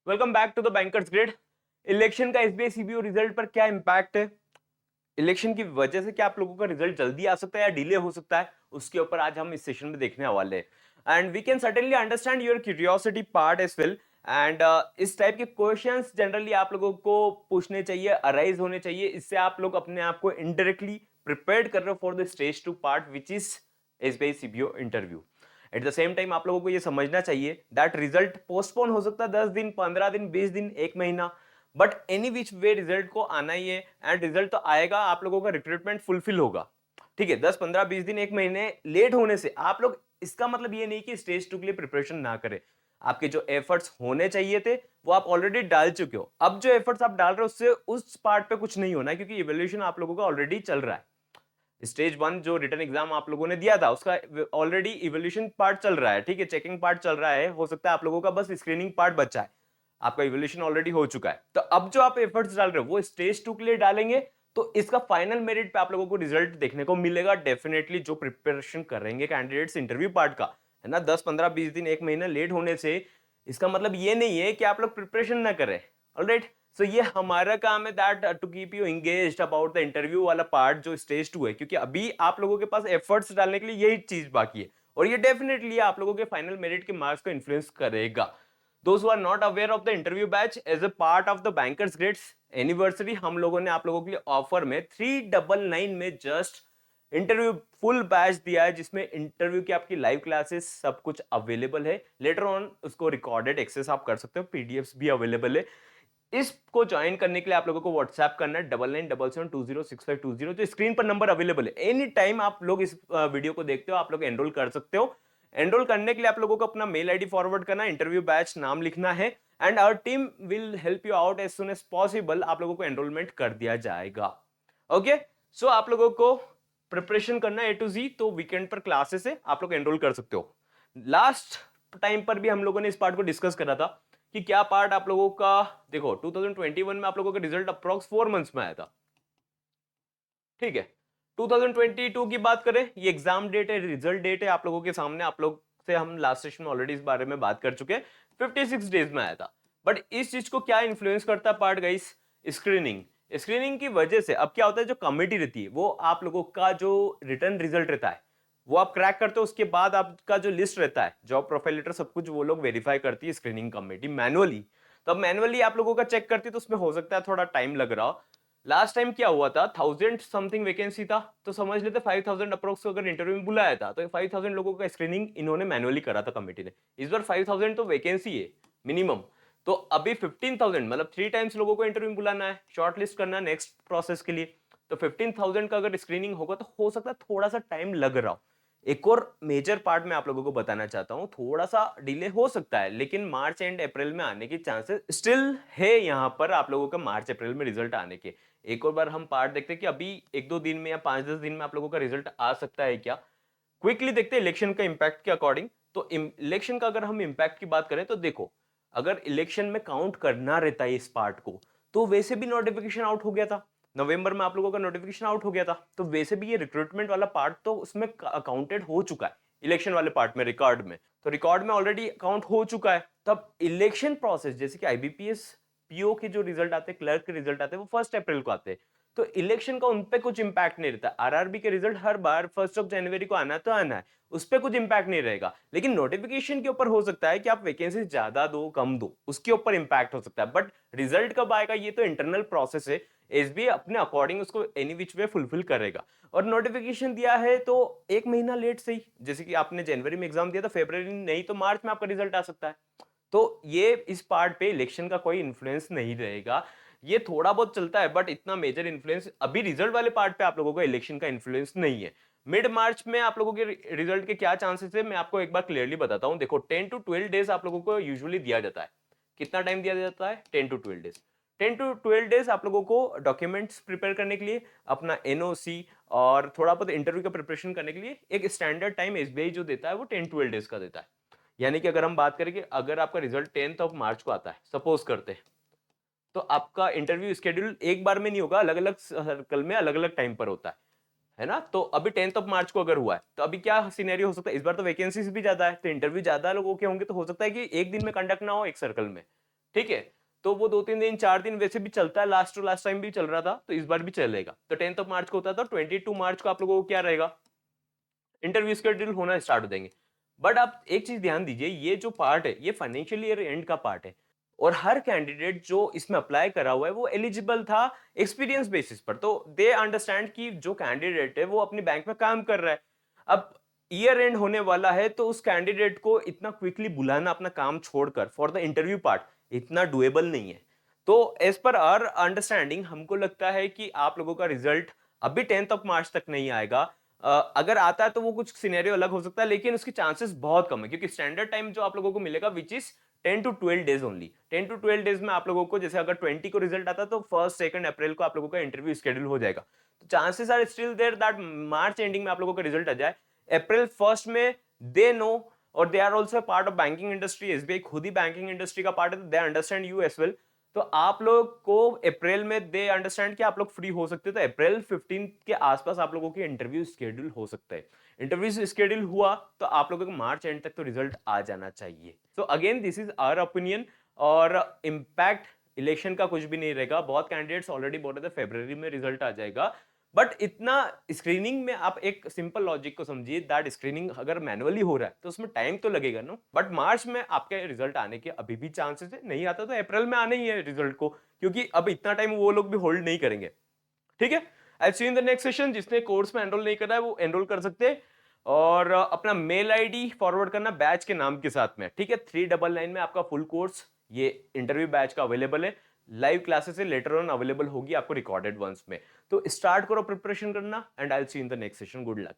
Welcome back to the bankers grid. Election का SBI CBO result पर क्या impact है, इलेक्शन की वजह से क्या आप लोगों का रिजल्ट जल्दी आ सकता है या डिले हो सकता है, उसके ऊपर आज हम इस सेशन में देखने वाले हैं। And we can certainly understand your curiosity part as well. And इस टाइप के क्वेश्चंस जनरली आप लोगों को पूछने चाहिए, अराइज होने चाहिए। इससे आप लोग अपने आप को इनडायरेक्टली प्रिपेयर्ड कर रहे हो for the stage 2 part which is SBI CBO interview. At the same time आप लोगों को ये समझना चाहिए दैट रिजल्ट पोस्टपोन हो सकता है 10 दिन, 15 दिन, 20 दिन, 1 महीना, but any which way result को आना ही है। एंड रिजल्ट तो आएगा, आप लोगों का रिक्रूटमेंट फुलफिल होगा। ठीक है, 10, 15, 20 दिन, 1 महीने लेट होने से आप लोग, इसका मतलब ये नहीं कि स्टेज 2 के लिए प्रिपरेशन ना करें। आपके जो एफर्ट्स होने चाहिए थे वो आप ऑलरेडी डाल चुके हो। अब जो एफर्ट्स आप डाल रहे हो उससे उस पार्ट पे कुछ नहीं होना है, क्योंकि इवोल्यूशन आप लोगों का ऑलरेडी चल रहा है। स्टेज 1 जो रिटर्न एग्जाम आप लोगों ने दिया था उसका ऑलरेडी इवोल्यूशन पार्ट चल रहा है। ठीक है, चेकिंग पार्ट चल रहा है, हो सकता है आप लोगों का बस स्क्रीनिंग पार्ट बचा है। आपका इवोल्यूशन ऑलरेडी हो चुका है। तो अब जो आप एफर्ट्स डाल रहे हो वो स्टेज 2 के लिए डालेंगे, तो इसका फाइनल मेरिट पे आप लोगों को रिजल्ट देखने को मिलेगा डेफिनेटली। जो प्रिपरेशन करेंगे कैंडिडेट्स इंटरव्यू पार्ट का, है ना, 10, 15, 20 दिन, 1 महीना लेट होने से इसका मतलब ये नहीं है कि आप लोग प्रिपरेशन ना करें। ऑलराइट, सो ये हमारा काम है that to keep you engaged about the interview वाला पार्ट जो स्टेज 2 है, क्योंकि अभी आप लोगों के पास एफर्ट्स डालने के लिए यही चीज बाकी है, और ये डेफिनेटली आप लोगों के फाइनल मेरिट के मार्क्स को इन्फ्लुएंस करेगा। Those who are not aware of the interview batch, as a part of the bankers grades anniversary, हम लोगों ने आप लोगों के लिए ऑफर में 399 में जस्ट इंटरव्यू फुल बैच दिया है, जिसमें इंटरव्यू की आपकी लाइव क्लासेस सब कुछ अवेलेबल है। लेटर ऑन उसको रिकॉर्डेड एक्सेस आप कर सकते हो, पीडीएफ्स भी अवेलेबल है। इसको ज्वाइन करने के लिए आप लोगों को व्हाट्सएप करना है 9977206520, जो स्क्रीन पर नंबर अवेलेबल है। एनी टाइम आप लोग इस वीडियो को देखते हो, आप लोग एनरोल कर सकते हो। एनरोल करने के लिए आप लोगों को अपना मेल आईडी फॉरवर्ड करना है, इंटरव्यू बैच नाम लिखना है, and our team will help you out as soon as possible. आप लोगों को एनरोलमेंट कर दिया जाएगा। ओके, सो आप लोगों को प्रिपरेशन करना है A to Z, तो वीकेंड पर क्लासेस है, आप लोग एनरोल कर सकते हो। लास्ट टाइम पर भी हम लोगों ने इस पार्ट को डिस्कस करा था कि क्या पार्ट आप लोगों का, देखो 2021 में आप लोगों का रिजल्ट अप्रॉक्स 4 मंथ्स में आया था। ठीक है, 2022 की बात करें, ये एग्जाम डेट है, रिजल्ट डेट है आप लोगों के सामने। आप लोग से हम लास्ट सेशन में ऑलरेडी इस बारे में बात कर चुके हैं, 56 डेज में आया था। बट इस चीज को क्या इन्फ्लुएंस करता है पार्ट गाइस? स्क्रीनिंग। स्क्रीनिंग की वजह से अब क्या होता है, जो कमिटी रहती है वो आप लोगों का जो रिटर्न रिजल्ट रहता है वो आप क्रैक करते हो, उसके बाद आपका जो लिस्ट रहता है, जॉब प्रोफाइल लेटर, सब कुछ वो लोग वेरीफाई करती है स्क्रीनिंग कमेटी मैनुअली। तो अब मैनुअली आप लोगों का चेक करती है, तो उसमें हो सकता है थोड़ा टाइम लग रहा हो। लास्ट टाइम क्या हुआ था, 1000 समथिंग वैकेंसी था, तो समझ लेते 5000 अप्रोक्स अगर इंटरव्यू में बुलाया था तो 5000 लोगों का स्क्रीनिंग इन्होंने मैनुअली करा था कमेटी ने। इस बार 5000 तो वैकेंसी है मिनिमम, तो अभी 15,000 मतलब 3 टाइम्स लोगों को इंटरव्यू में बुलाना है, शॉर्ट लिस्ट करना है नेक्स्ट प्रोसेस के लिए। तो 15,000 का अगर स्क्रीनिंग होगा तो हो सकता है थोड़ा सा टाइम लग रहा हो। एक और मेजर पार्ट में आप लोगों को बताना चाहता हूं, थोड़ा सा डिले हो सकता है, लेकिन मार्च एंड अप्रैल में आने की चांसेस स्टिल है यहां पर आप लोगों का मार्च अप्रैल में रिजल्ट आने के। एक और बार हम पार्ट देखते हैं कि अभी 1-2 दिन में या 5-10 दिन में आप लोगों का रिजल्ट आ सकता है क्या। क्विकली देखते हैं इलेक्शन का इंपैक्ट के अकॉर्डिंग। तो इलेक्शन का अगर हम इंपैक्ट की बात करें तो देखो, अगर इलेक्शन में काउंट करना रहता है इस पार्ट को, तो वैसे भी नोटिफिकेशन आउट हो गया था नवंबर में, आप लोगों का नोटिफिकेशन आउट हो गया था, तो वैसे भी ये रिक्रूटमेंट वाला पार्ट तो उसमें अकाउंटेड हो चुका है इलेक्शन वाले पार्ट में, रिकॉर्ड में। तो रिकॉर्ड में ऑलरेडी काउंट हो चुका है। तब इलेक्शन प्रोसेस जैसे कि आईबीपीएस पीओ के जो रिजल्ट आते हैं, क्लर्क के रिजल्ट आते हैं, वो 1 अप्रैल को आते हैं। तो इलेक्शन का उनपे कुछ इंपैक्ट नहीं रहता। आरआरबी के रिजल्ट हर बार 1 जनवरी को आना तो आना है, उस पर कुछ इंपैक्ट नहीं रहेगा। लेकिन नोटिफिकेशन के ऊपर हो सकता है कि आप वैकेंसी ज्यादा दो कम दो, उसके ऊपर इंपैक्ट हो सकता है। बट रिजल्ट कब आएगा ये तो इंटरनल प्रोसेस है, एसबीआई अपने अकॉर्डिंग उसको एनी विच वे फुलफिल करेगा। और नोटिफिकेशन दिया है तो 1 महीना लेट से ही, जैसे कि आपने जनवरी में एग्जाम दिया था, फरवरी नहीं तो मार्च में आपका रिजल्ट आ सकता है। तो ये इस पार्ट पे इलेक्शन का कोई इन्फ्लुएंस नहीं रहेगा। ये थोड़ा बहुत चलता है बट इतना मेजर इन्फ्लुएंस अभी रिजल्ट वाले पार्ट पे आप लोगों को इलेक्शन का इन्फ्लुएंस नहीं है। मिड मार्च में आप लोगों के रिजल्ट के क्या चांसेस है, मैं आपको एक बार क्लियरली बताता हूं। देखो 10 to 12 डेज आप लोगों को यूजुअली दिया जाता है। कितना टाइम दिया जाता है? 10 to 12 डेज। 10 to 12 डेज आप लोगों को डॉक्यूमेंट्स प्रिपेयर करने के लिए, अपना एनओसी और थोड़ा बहुत इंटरव्यू का प्रिपरेशन करने के लिए एक स्टैंडर्ड टाइम एसबीआई जो देता है वो 10 to 12 डेज का देता है। यानी कि अगर हम बात करें कि अगर आपका रिजल्ट 10 मार्च को आता है, सपोज करते हैं, तो आपका इंटरव्यू स्केड्यूल एक बार में नहीं होगा, अलग अलग सर्कल में अलग अलग टाइम पर होता है ना। तो अभी 10 मार्च को अगर हुआ है तो अभी क्या सिनेरियो हो सकता है, इस बार तो वैकेंसीज भी ज्यादा है, तो इंटरव्यू ज्यादा लोगों के होंगे, तो हो सकता है कि एक दिन में कंडक्ट ना हो एक सर्कल में। ठीक है। तो वो 2-3 दिन 4 दिन वैसे भी चलता है, लास्ट टू लास्ट टाइम भी चल रहा था, तो इस बार भी चलेगा। तो 10th ऑफ मार्च को होता था, 22 मार्च को आप लोगों को क्या रहेगा, इंटरव्यू शेड्यूल होना स्टार्ट हो जाएंगे। बट आप एक चीज ध्यान दीजिए, ये जो पार्ट है ये फाइनेंशियल ईयर एंड का पार्ट है, और हर कैंडिडेट जो इसमें अप्लाई करा हुआ है वो एलिजिबल था एक्सपीरियंस बेसिस पर। तो दे अंडरस्टैंड कि जो कैंडिडेट है वो अपनी बैंक में काम कर रहा है। अब ईयर एंड होने वाला है, तो उस कैंडिडेट को इतना क्विकली बुलाना अपना काम छोड़कर फॉर द इंटरव्यू पार्ट इतना डुएबल नहीं है। तो एज पर आवर अंडरस्टैंडिंग हमको लगता है कि आप लोगों का रिजल्ट अभी 10th ऑफ मार्च तक नहीं आएगा। अगर आता है तो वो कुछ सिनेरियो अलग हो सकता है, लेकिन उसके चांसेस बहुत कम है, क्योंकि स्टैंडर्ड टाइम जो आप लोगों को मिलेगा which is 10 to 12 days only. 10 to 12 days में आप लोगों को, जैसे अगर 20 को रिजल्ट आता है तो 1 2 अप्रैल को आप लोगों का इंटरव्यू शेड्यूल हो जाएगा। तो chances are still there that March ending में आप लोगों का रिजल्ट आ जाए। अप्रैल फर्स्ट में दे नो, और they are also part of banking industry, SBI खुद ही बैंकिंग इंडस्ट्री का पार्ट है, तो they understand you as well. तो आप लोग को अप्रैल में दे अंडरस्टैंड कि आप लोग फ्री हो सकते हो, तो अप्रैल 15 के आसपास आप लोगों की इंटरव्यू शेड्यूल हो सकता है। इंटरव्यू शेड्यूल हुआ तो आप लोगों को मार्च एंड तक तो रिजल्ट आ जाना चाहिए। So again this is our opinion, और इम्पैक्ट इलेक्शन का कुछ भी नहीं रहेगा। बहुत कैंडिडेट्स ऑलरेडी बोल रहे थे फरवरी में रिजल्ट आ जाएगा, बट इतना स्क्रीनिंग में आप एक सिंपल लॉजिक को समझिए, दैट स्क्रीनिंग अगर मैनुअली हो रहा है तो उसमें टाइम तो लगेगा ना। बट मार्च में आपके रिजल्ट आने के अभी भी चांसेस है, नहीं आता तो अप्रैल में आने ही है रिजल्ट को, क्योंकि अब इतना टाइम वो लोग भी होल्ड नहीं करेंगे। ठीक है, आई सी इन द नेक्स्ट सेशन। जिसने कोर्स में एनरोल नहीं करा है वो एनरोल कर सकते हैं, और अपना मेल आईडी फॉरवर्ड करना बैच के नाम के साथ में। ठीक है, 399 में आपका फुल कोर्स ये इंटरव्यू बैच का अवेलेबल है। Live classes later on available होगी आपको रिकॉर्डेड वंस में। तो स्टार्ट करो प्रिपरेशन करना, and I will see in the next session. Good luck.